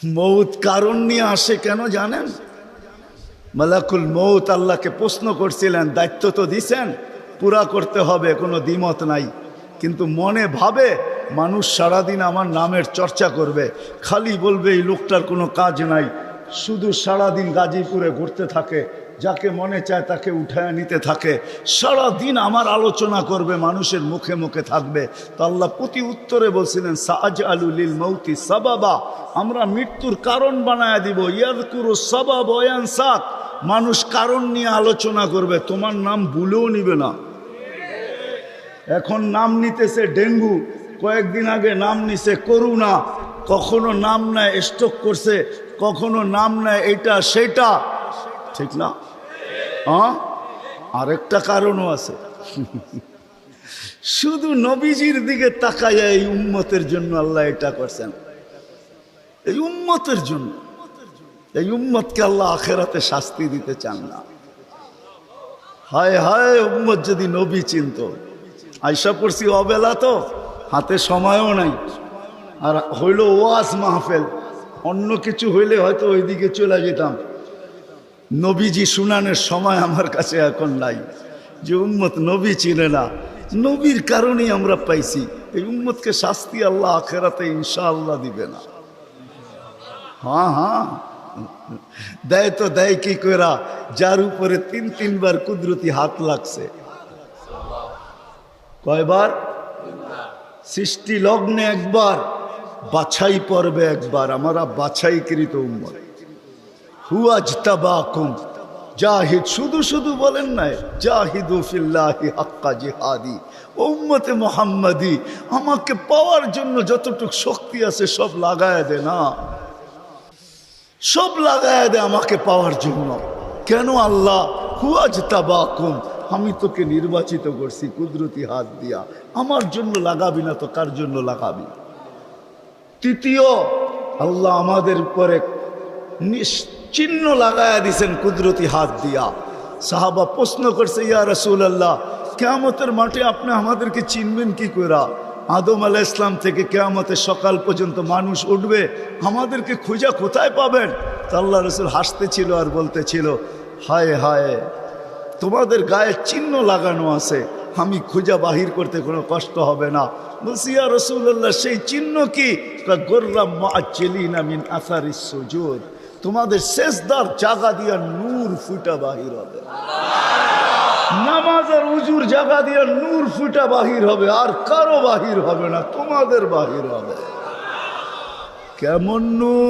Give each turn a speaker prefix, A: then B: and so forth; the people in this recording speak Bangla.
A: মৌত কারণ নিয়ে আসে কেন জানেন? মালাকুল মৌত আল্লাহকে প্রশ্ন করছিলেন, দায়িত্ব তো দিছেন, পুরা করতে হবে, কোনো দ্বিমত নাই। কিন্তু মনে ভাবে মানুষ সারাদিন আমার নামের চর্চা করবে, খালি বলবে এই লোকটার কোনো কাজ নাই, শুধু সারাদিন গাজীপুরে ঘুরতে থাকে, যাকে মনে চায় তাকে উঠায় নিতে থাকে, সারাদিন আমার আলোচনা করবে, মানুষের মুখে মুখে থাকবে। তো আল্লাহ প্রতি উত্তরে বলছিলেন, সাআজআলু লিল মাউতি সাবাবা, আমরা মৃত্যুর কারণ বানায় দিব। ইয়াযকুরু সাবাব ওয়া ইয়ানসাক, মানুষ কারণ নিয়ে আলোচনা করবে, তোমার নাম ভুলেও নিবে না। এখন নাম নিতেছে ডেঙ্গু, কয়েকদিন আগে নাম নিছে করোনা, কখনো নাম নেয় স্ট্রোক করছে, কখনো নাম নেয় এটা সেটা, ঠিক না? আরেকটা কারণও আছে। শুধু নবীজির দিকে তাকায় এই উম্মতের জন্য আল্লাহ এটা করছেন, এই উম্মতের জন্য। এই উম্মতকে আল্লাহ আখেরাতে শাস্তি দিতে চান না। হায় হায়, উম্মত যদি নবী চিনত। আয়সা পড়ছি অবেলা, তো হাতে সময়ও নাই, আর হইল ওয়াজ মাহফিল, অন্য কিছু হইলে হয়তো ওইদিকে চলে যেতাম। নবীজি শুনানের সময় আমার কাছে এখন নাই। যে উম্মত নবী চিনে না, নবীর কারণেই আমরা পাইছি। এই উম্মতকে শাস্তি আল্লাহ আখেরাতে ইনশাআল্লাহ দিবে না। হ্যাঁ, দেয় তো দেয় কি কইরা, যার উপরে তিনবার কুদরতি হাত লাগছে। কয়বার? সৃষ্টি লগ্নে একবার, বাছাই পর্বে একবার। আমরা বাছাইকৃত উম্মত। হুয়াজতাবাকুম জাহিদ, শুধু বলেন নাই, জাহিদু ফিল্লাহি হাক্কা জিহাদি। উম্মতে মুহাম্মাদি, আমাকে পাওয়ার জন্য যতটুকু শক্তি আছে সব লাগায় দে না, সব লাগায় দে আমাকে পাওয়ার জন্য। কেন আল্লাহ? হুয়াজতাবাকুম, আমি তোকে নির্বাচিত করছি কুদরতি হাত দিয়া, আমার জন্য লাগাবি না তো কার জন্য লাগাবি? তৃতীয়, আল্লাহ আমাদের উপরে চিহ্ন লাগায়া দিছেন কুদরতি হাত দিয়া। সাহাবা প্রশ্ন করছে, ইয়া রাসূলুল্লাহ, কিয়ামতের মাঠে আপনি আমাদেরকে চিনবেন কি কইরা? আদম আলাইহিস সালাম থেকে কিয়ামতের সকাল পর্যন্ত মানুষ উঠবে, আমাদেরকে খুঁজা কোথায় পাবেন? তো আল্লাহ রাসূল হাসতেছিল আর বলতেছিল, হায় হায়, তোমাদের গায়ে চিহ্ন লাগানো আছে, আমি খুঁজা বাহির করতে কোনো কষ্ট হবে না। বলছি, ইয়া রাসূলুল্লাহ, সেই চিহ্ন কি? গুররাম মুআজ্জিলিনা মিন আসারিস সুজুদ, তোমাদের সেজদার জায়গা দিয়া নূর ফুটা বাহির হবে, নামাজ আর উজুর জায়গা দিয়া নূর ফুটা বাহির হবে, আর কারো বাহির হবে না, তোমাদের বাহির হবে। কেমন নূর?